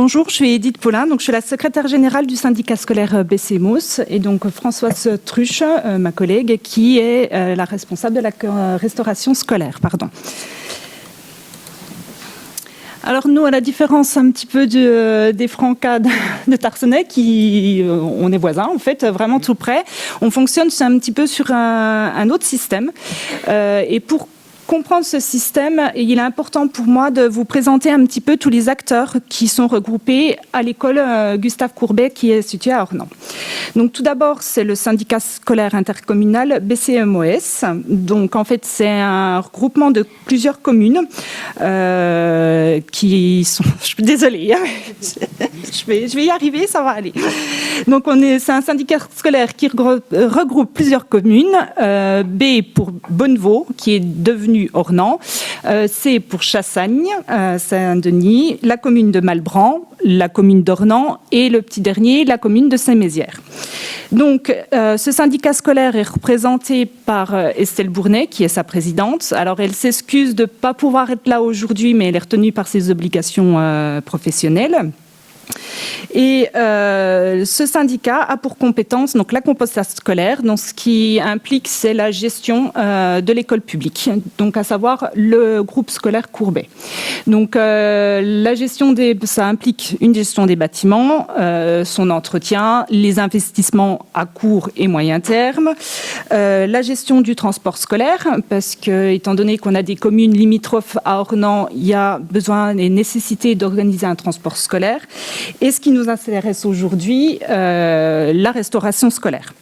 Bonjour, je suis Edith Paulin, donc je suis la secrétaire générale du syndicat scolaire BCMOS et donc Françoise Truche, ma collègue, qui est la responsable de la restauration scolaire. Alors nous, à la différence un petit peu des Francas de Tarsenais, on est voisins en fait, vraiment tout près, on fonctionne un petit peu sur un autre système. Et pour comprendre ce système, il est important pour moi de vous présenter un petit peu tous les acteurs qui sont regroupés à l'école Gustave Courbet qui est située à Ornans. Donc tout d'abord, c'est le syndicat scolaire intercommunal BCMOS. Donc en fait, c'est un regroupement de plusieurs communes qui sont... Je suis désolée, hein, je vais y arriver, ça va aller. Donc c'est un syndicat scolaire qui regroupe plusieurs communes. B pour Bonnevaux, qui est devenu Ornans, C pour Chassagne, Saint-Denis, la commune de Malbran, la commune d'Ornans et le petit dernier, la commune de Saint-Mézières. Donc, ce syndicat scolaire est représenté par Estelle Bournet, qui est sa présidente. Alors, elle s'excuse de ne pas pouvoir être là aujourd'hui, mais elle est retenue par ses obligations professionnelles. Et ce syndicat a pour compétence donc la compostage scolaire, donc ce qui implique c'est la gestion de l'école publique, donc à savoir le groupe scolaire Courbet. Donc la gestion ça implique une gestion des bâtiments, son entretien, les investissements à court et moyen terme, la gestion du transport scolaire, parce que étant donné qu'on a des communes limitrophes à Ornans, il y a besoin et nécessité d'organiser un transport scolaire. Et ce qui nous intéresse aujourd'hui, la restauration scolaire.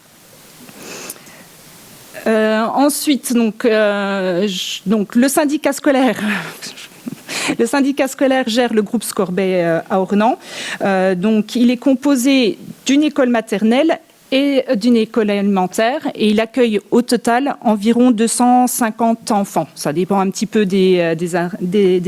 Ensuite, donc le syndicat scolaire... Le syndicat scolaire gère le groupe Courbet à Ornans. Donc, il est composé d'une école maternelle et d'une école élémentaire et il accueille au total environ 250 enfants. Ça dépend un petit peu des années.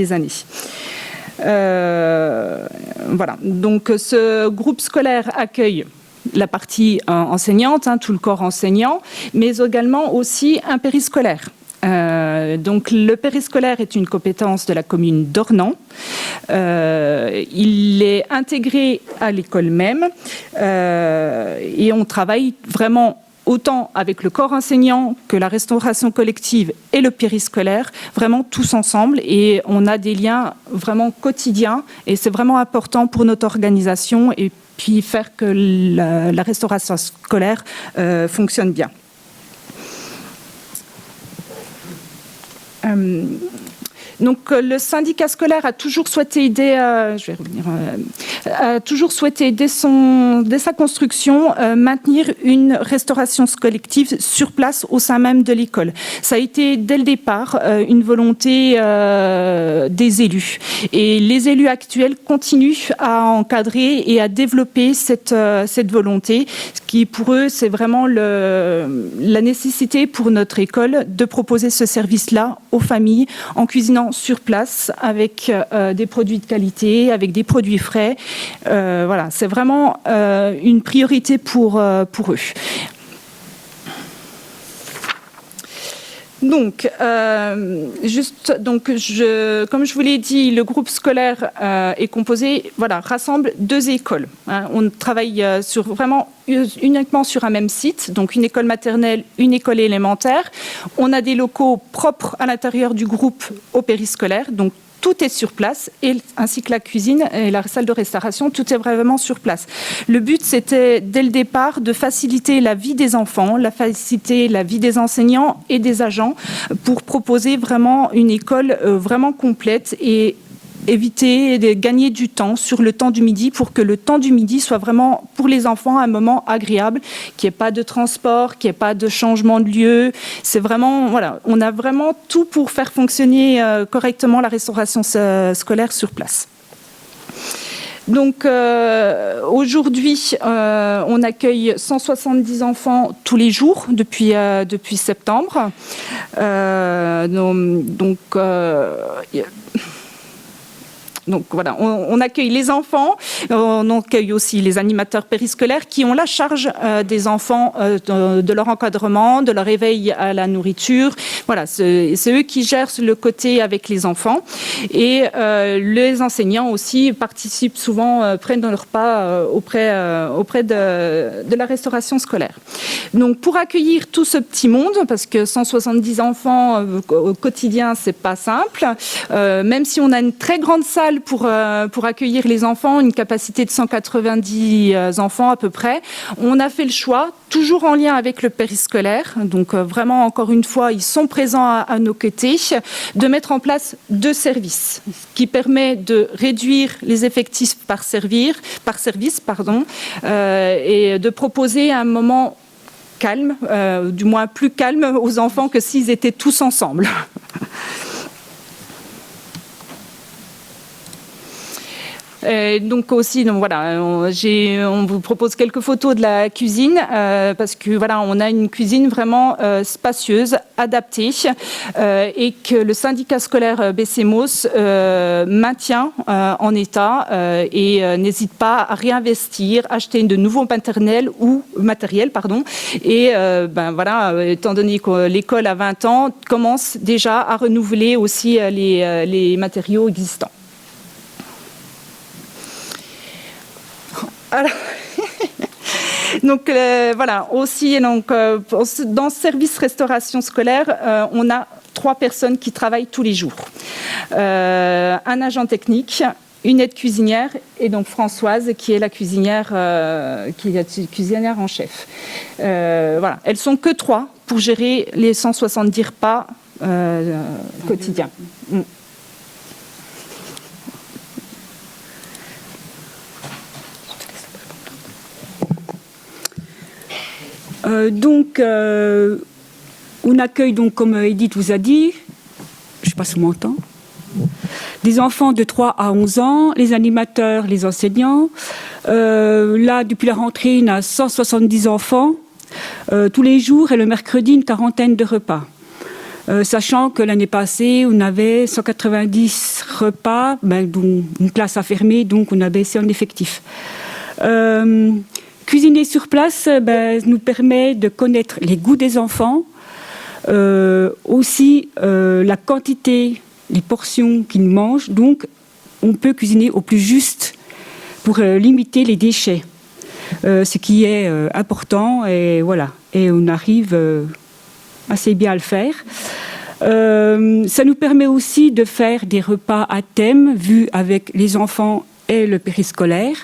Voilà. Donc, ce groupe scolaire accueille la partie enseignante, tout le corps enseignant, mais également aussi un périscolaire. Donc le périscolaire est une compétence de la commune d'Ornans. Il est intégré à l'école même et on travaille vraiment autant avec le corps enseignant que la restauration collective et le périscolaire, vraiment tous ensemble. Et on a des liens vraiment quotidiens et c'est vraiment important pour notre organisation et puis faire que la restauration scolaire fonctionne bien. Donc le syndicat scolaire a toujours souhaité aider, a toujours souhaité aider dès sa construction, maintenir une restauration collective sur place au sein même de l'école. Ça a été dès le départ une volonté des élus. Et les élus actuels continuent à encadrer et à développer cette volonté, ce qui pour eux c'est vraiment la nécessité pour notre école de proposer ce service-là aux familles en cuisinant sur place avec des produits de qualité, avec des produits frais. Voilà, c'est vraiment une priorité pour eux. Donc, comme je vous l'ai dit, le groupe scolaire est composé, rassemble deux écoles. On travaille uniquement sur un même site, donc une école maternelle, une école élémentaire. On a des locaux propres à l'intérieur du groupe au périscolaire, donc tout est sur place, ainsi que la cuisine et la salle de restauration, tout est vraiment sur place. Le but, c'était, dès le départ, de faciliter la vie des enfants, faciliter la vie des enseignants et des agents pour proposer vraiment une école vraiment complète et éviter de gagner du temps sur le temps du midi pour que le temps du midi soit vraiment pour les enfants un moment agréable, qu'il n'y ait pas de transport, qu'il n'y ait pas de changement de lieu. C'est vraiment, on a vraiment tout pour faire fonctionner correctement la restauration scolaire sur place. Donc aujourd'hui, on accueille 170 enfants tous les jours depuis septembre. Donc voilà, on accueille les enfants, on accueille aussi les animateurs périscolaires qui ont la charge des enfants, de leur encadrement, de leur éveil à la nourriture. Voilà, c'est eux qui gèrent le côté avec les enfants. Et les enseignants aussi participent souvent, prennent leur pas auprès de la restauration scolaire. Donc pour accueillir tout ce petit monde, parce que 170 enfants au quotidien, c'est pas simple, même si on a une très grande salle pour accueillir les enfants, une capacité de 190 enfants à peu près, on a fait le choix, toujours en lien avec le périscolaire, donc vraiment encore une fois, ils sont présents à nos côtés, de mettre en place 2 services, qui permet de réduire les effectifs par service, et de proposer un moment calme, du moins plus calme aux enfants que s'ils étaient tous ensemble. Donc aussi, donc voilà, on vous propose quelques photos de la cuisine parce que voilà, on a une cuisine vraiment spacieuse, adaptée et que le syndicat scolaire BCMOS maintient en état et n'hésite pas à réinvestir, acheter de nouveaux matériels et voilà, étant donné que l'école a 20 ans, commence déjà à renouveler aussi les matériaux existants. Alors, donc voilà, aussi donc, dans ce service restauration scolaire, on a 3 personnes qui travaillent tous les jours. Un agent technique, une aide cuisinière et donc Françoise qui est la cuisinière, cuisinière en chef. Voilà, elles sont que 3 pour gérer les 170 repas quotidiens. On accueille, donc, comme Edith vous a dit, je ne sais pas si on m'entend, des enfants de 3 à 11 ans, les animateurs, les enseignants. Là, depuis la rentrée, on a 170 enfants tous les jours et le mercredi, une quarantaine de repas. Sachant que l'année passée, on avait 190 repas, dont une classe a fermé, donc on a baissé en effectif. Cuisiner sur place nous permet de connaître les goûts des enfants, aussi la quantité, les portions qu'ils mangent. Donc, on peut cuisiner au plus juste pour limiter les déchets, ce qui est important. Et voilà, et on arrive assez bien à le faire. Ça nous permet aussi de faire des repas à thème vus avec les enfants et le périscolaire.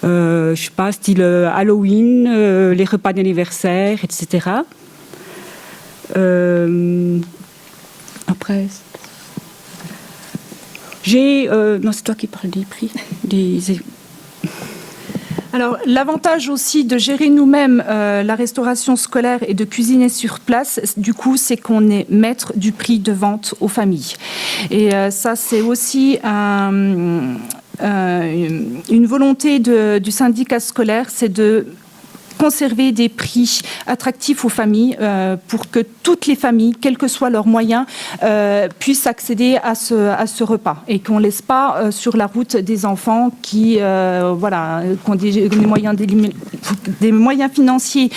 Je ne sais pas, style Halloween, les repas d'anniversaire, etc. Après, non, c'est toi qui parles des prix. Alors, l'avantage aussi de gérer nous-mêmes la restauration scolaire et de cuisiner sur place, du coup, c'est qu'on est maître du prix de vente aux familles. Et ça, c'est aussi une volonté du syndicat scolaire, c'est de conserver des prix attractifs aux familles pour que toutes les familles, quels que soient leurs moyens, puissent accéder à ce repas et qu'on ne laisse pas sur la route des enfants qui ont des moyens financiers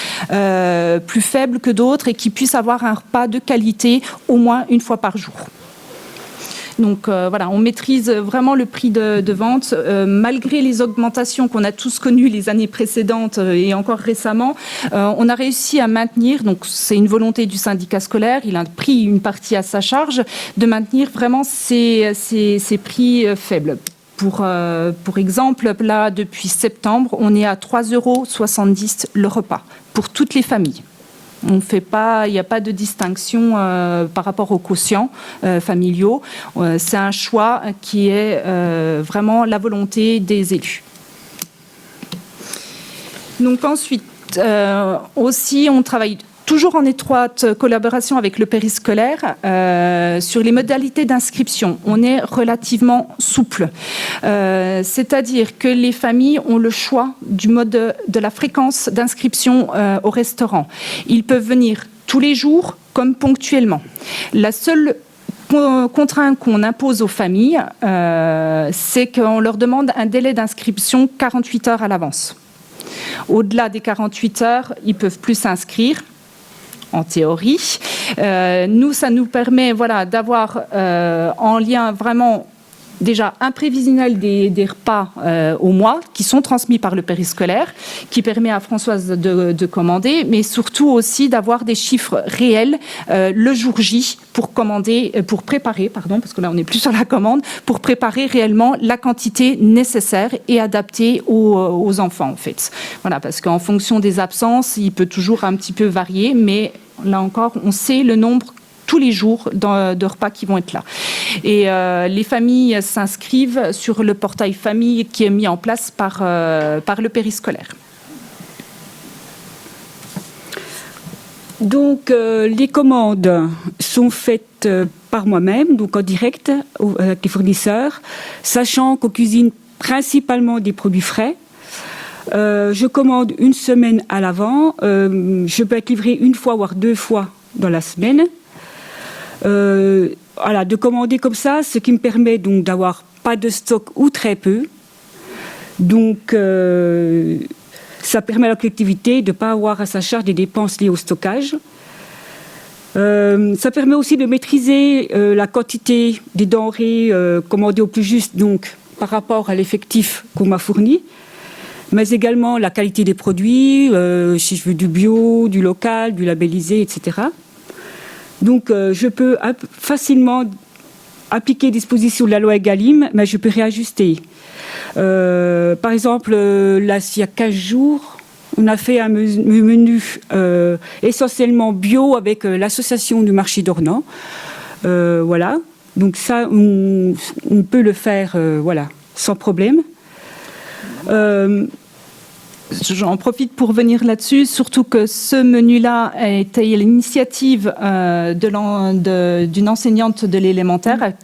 plus faibles que d'autres et qui puissent avoir un repas de qualité au moins une fois par jour. Donc voilà, on maîtrise vraiment le prix de vente. Malgré les augmentations qu'on a tous connues les années précédentes et encore récemment, on a réussi à maintenir, donc c'est une volonté du syndicat scolaire, il a pris une partie à sa charge, de maintenir vraiment ces prix faibles. Pour exemple, là, depuis septembre, on est à 3,70 € le repas pour toutes les familles. Il n'y a pas de distinction par rapport aux quotients familiaux. C'est un choix qui est vraiment la volonté des élus. Donc ensuite, aussi, on travaille toujours en étroite collaboration avec le périscolaire sur les modalités d'inscription. On est relativement souple. C'est-à-dire que les familles ont le choix du mode de la fréquence d'inscription au restaurant. Ils peuvent venir tous les jours comme ponctuellement. La seule contrainte qu'on impose aux familles, c'est qu'on leur demande un délai d'inscription 48 heures à l'avance. Au-delà des 48 heures, ils ne peuvent plus s'inscrire, en théorie. Nous, ça nous permet d'avoir en lien vraiment déjà un prévisionnel des repas au mois qui sont transmis par le périscolaire, qui permet à Françoise de commander, mais surtout aussi d'avoir des chiffres réels le jour J pour préparer, parce que là on n'est plus sur la commande, pour préparer réellement la quantité nécessaire et adaptée aux enfants en fait. Voilà, parce qu'en fonction des absences, il peut toujours un petit peu varier, mais là encore, on sait le nombre tous les jours de repas qui vont être là. Et les familles s'inscrivent sur le portail famille qui est mis en place par le périscolaire. Donc, les commandes sont faites par moi-même, donc en direct avec les fournisseurs, sachant qu'on cuisine principalement des produits frais. Je commande une semaine à l'avant. Je peux être livrée une fois, voire 2 fois dans la semaine. De commander comme ça, ce qui me permet donc d'avoir pas de stock ou très peu. Donc, ça permet à la collectivité de ne pas avoir à sa charge des dépenses liées au stockage. Ça permet aussi de maîtriser la quantité des denrées commandées au plus juste, donc par rapport à l'effectif qu'on m'a fourni, mais également la qualité des produits, si je veux du bio, du local, du labellisé, etc. Donc, je peux facilement appliquer les dispositions de la loi Egalim, mais je peux réajuster. Par exemple, là, il y a 15 jours, on a fait un menu essentiellement bio avec l'association du marché d'Ornans. Voilà. Donc ça, on peut le faire sans problème. J'en profite pour venir là-dessus, surtout que ce menu-là a été l'initiative d'une enseignante de l'élémentaire avec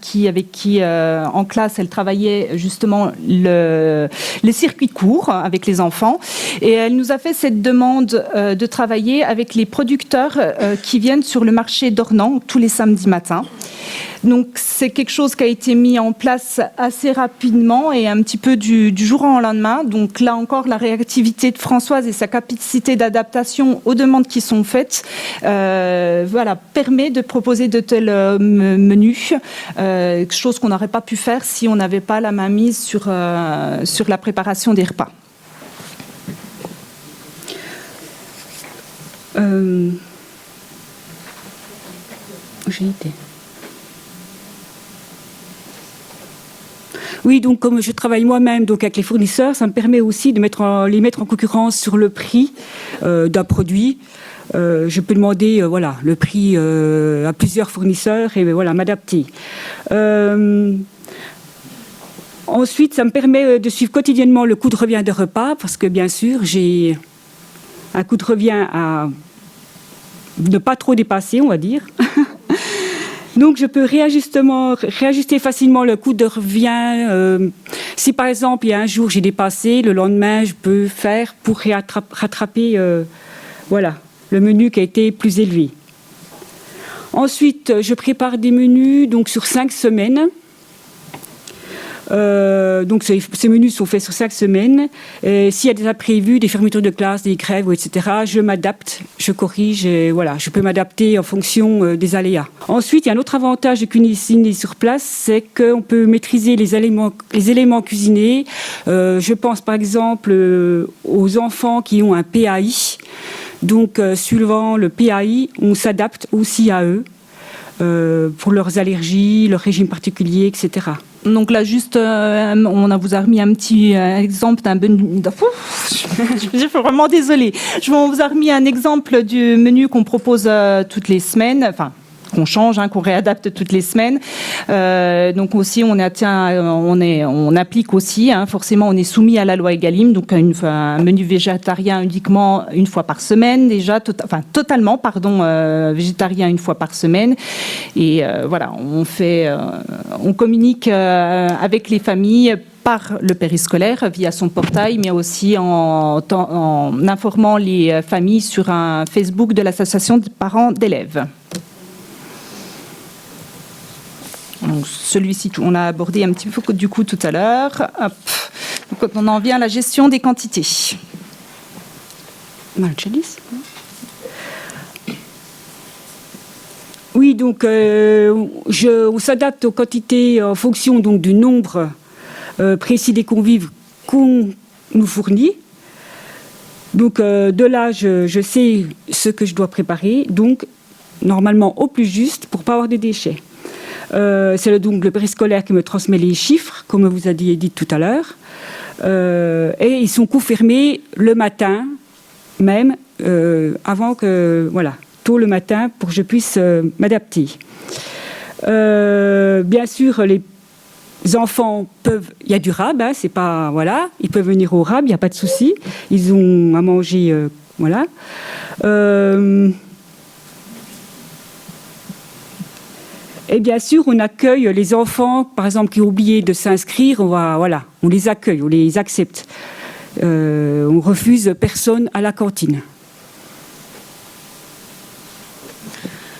qui en classe elle travaillait justement les circuits courts avec les enfants, et elle nous a fait cette demande de travailler avec les producteurs qui viennent sur le marché d'Ornans tous les samedis matins. Donc c'est quelque chose qui a été mis en place assez rapidement et un petit peu du jour au lendemain. Donc là encore, la réactivité de Françoise et sa capacité d'adaptation aux demandes qui sont faites permet de proposer de tels menus, chose qu'on n'aurait pas pu faire si on n'avait pas la mainmise sur la préparation des repas. J'ai été. Oui, donc comme je travaille moi-même donc avec les fournisseurs, ça me permet aussi de les mettre en concurrence sur le prix d'un produit. Je peux demander le prix à plusieurs fournisseurs et m'adapter. Ensuite, ça me permet de suivre quotidiennement le coût de revient des repas, parce que bien sûr, j'ai un coût de revient à ne pas trop dépasser, on va dire. Donc, je peux réajuster facilement le coût de revient. Si, par exemple, il y a un jour, j'ai dépassé, le lendemain, je peux faire pour rattraper le menu qui a été plus élevé. Ensuite, je prépare des menus donc, sur 5 semaines. Donc ces menus sont faits sur 5 semaines. S'il y a des imprévus, des fermetures de classe, des grèves, etc., je m'adapte, je corrige, je peux m'adapter en fonction des aléas. Ensuite, il y a un autre avantage de cuisiner sur place, c'est qu'on peut maîtriser les éléments cuisinés. Je pense par exemple aux enfants qui ont un PAI. Donc, suivant le PAI, on s'adapte aussi à eux pour leurs allergies, leur régime particulier, etc. Donc là, juste, on vous a remis un petit exemple d'un menu. Je suis vraiment désolée. On vous a remis un exemple du menu qu'on propose toutes les semaines. Enfin, qu'on change, qu'on réadapte toutes les semaines. Donc aussi, on applique aussi, forcément, on est soumis à la loi Egalim, donc un menu végétarien uniquement une fois par semaine, déjà, totalement, végétarien une fois par semaine. Et on communique avec les familles par le périscolaire via son portail, mais aussi en informant les familles sur un Facebook de l'association de parents d'élèves. Donc, celui-ci, on l'a abordé un petit peu du coup tout à l'heure. Hop. Donc, on en vient à la gestion des quantités. Oui, donc on s'adapte aux quantités en fonction donc, du nombre précis des convives qu'on nous fournit. Donc de là, je sais ce que je dois préparer, donc normalement au plus juste pour ne pas avoir de déchets. C'est donc le périscolaire qui me transmet les chiffres, comme vous aviez dit tout à l'heure. Et ils sont confirmés le matin même, avant que... Voilà, tôt le matin, pour que je puisse m'adapter. Bien sûr, les enfants peuvent... Il y a du rab, hein, c'est pas... Voilà, ils peuvent venir au rab, il n'y a pas de souci. Ils ont à manger, voilà. Et bien sûr, on accueille les enfants, par exemple, qui ont oublié de s'inscrire. On les accueille, on les accepte. On refuse personne à la cantine.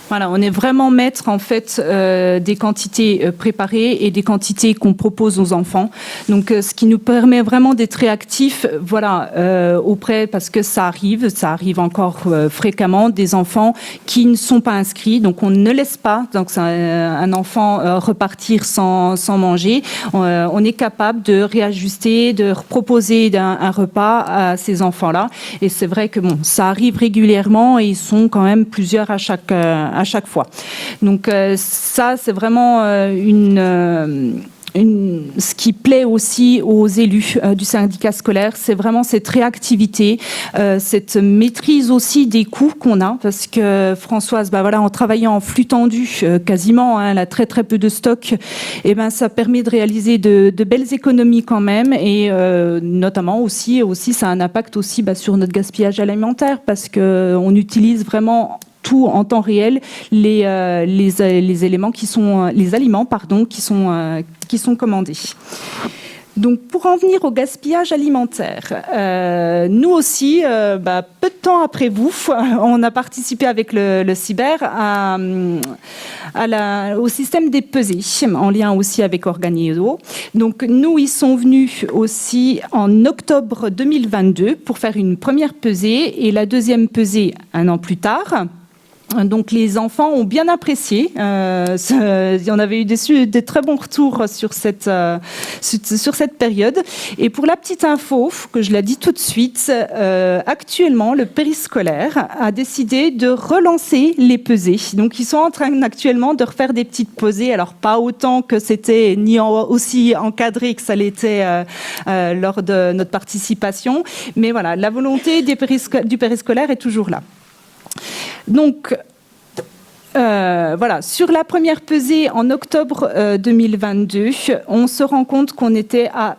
Voilà, on est vraiment maître en fait des quantités préparées et des quantités qu'on propose aux enfants. Donc, ce qui nous permet vraiment d'être réactifs, voilà, auprès, parce que ça arrive encore fréquemment, des enfants qui ne sont pas inscrits. Donc, on ne laisse pas donc un enfant repartir sans manger. On est capable de réajuster, de proposer un repas à ces enfants-là. Et c'est vrai que bon, ça arrive régulièrement et ils sont quand même plusieurs à chaque fois. Donc ça, c'est vraiment ce qui plaît aussi aux élus du syndicat scolaire, c'est vraiment cette réactivité, cette maîtrise aussi des coûts qu'on a, parce que Françoise, en travaillant en flux tendu, quasiment, hein, elle a très très peu de stock, et ça permet de réaliser de belles économies quand même, et notamment aussi ça a un impact aussi sur notre gaspillage alimentaire, parce qu'on utilise vraiment tout en temps réel les éléments qui sont les aliments qui sont commandés. Donc, pour en venir au gaspillage alimentaire, nous aussi, peu de temps après vous, on a participé avec le cyber au système des pesées, en lien aussi avec Organiso. Donc, nous, ils sont venus aussi en octobre 2022 pour faire une première pesée et la deuxième pesée un an plus tard. Donc les enfants ont bien apprécié. On avait eu des très bons retours sur cette période. Et pour la petite info, que je la dis tout de suite, actuellement le périscolaire a décidé de relancer les pesées. Donc ils sont en train actuellement de refaire des petites pesées. Alors pas autant que c'était ni aussi encadré que ça l'était lors de notre participation, mais voilà, la volonté du périscolaire est toujours là. Donc, voilà, sur la première pesée en octobre 2022, on se rend compte qu'on était à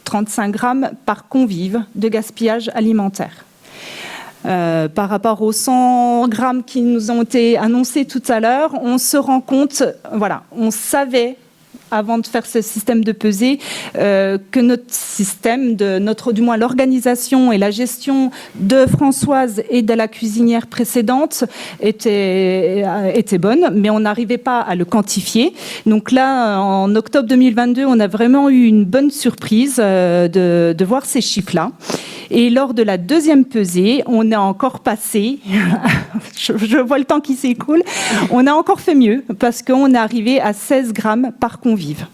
35 grammes par convive de gaspillage alimentaire. Par rapport aux 100 grammes qui nous ont été annoncés tout à l'heure, on se rend compte, voilà, on savait avant de faire ce système de pesée, que notre système, du moins l'organisation et la gestion de Françoise et de la cuisinière précédente était bonne, mais on n'arrivait pas à le quantifier. Donc là, en octobre 2022, on a vraiment eu une bonne surprise de voir ces chiffres-là. Et lors de la deuxième pesée, on a encore passé, je vois le temps qui s'écoule, on a encore fait mieux parce qu'on est arrivé à 16 grammes par convive.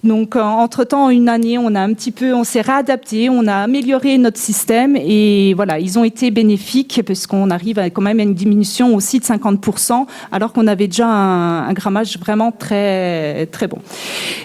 Donc, entre-temps, une année, on s'est réadapté, on a amélioré notre système et voilà, ils ont été bénéfiques puisqu'on arrive quand même à une diminution aussi de 50%, alors qu'on avait déjà un grammage vraiment très, très bon.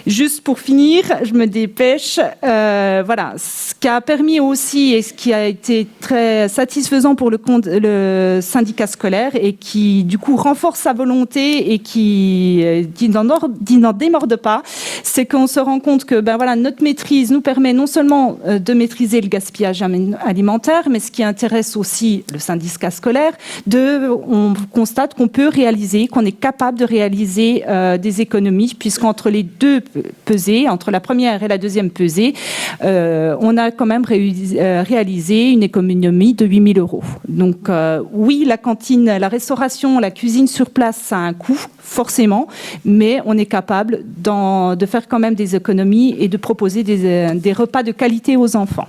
Juste pour finir, je me dépêche. Voilà, ce qui a permis aussi et ce qui a été très satisfaisant pour le syndicat scolaire et qui, du coup, renforce sa volonté et qui n'en démorde pas, c'est qu'on se rend compte que notre maîtrise nous permet non seulement de maîtriser le gaspillage alimentaire, mais ce qui intéresse aussi le syndicat scolaire, on constate qu'on peut réaliser, qu'on est capable de réaliser des économies, puisqu'entre les deux pesées, entre la première et la deuxième pesée, on a quand même réalisé une économie de 8 000 €. Donc oui, la cantine, la restauration, la cuisine sur place, ça a un coût, forcément, mais on est capable de faire quand même des économies et de proposer des repas de qualité aux enfants.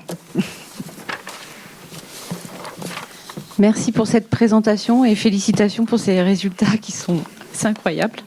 Merci pour cette présentation et félicitations pour ces résultats qui sont incroyables.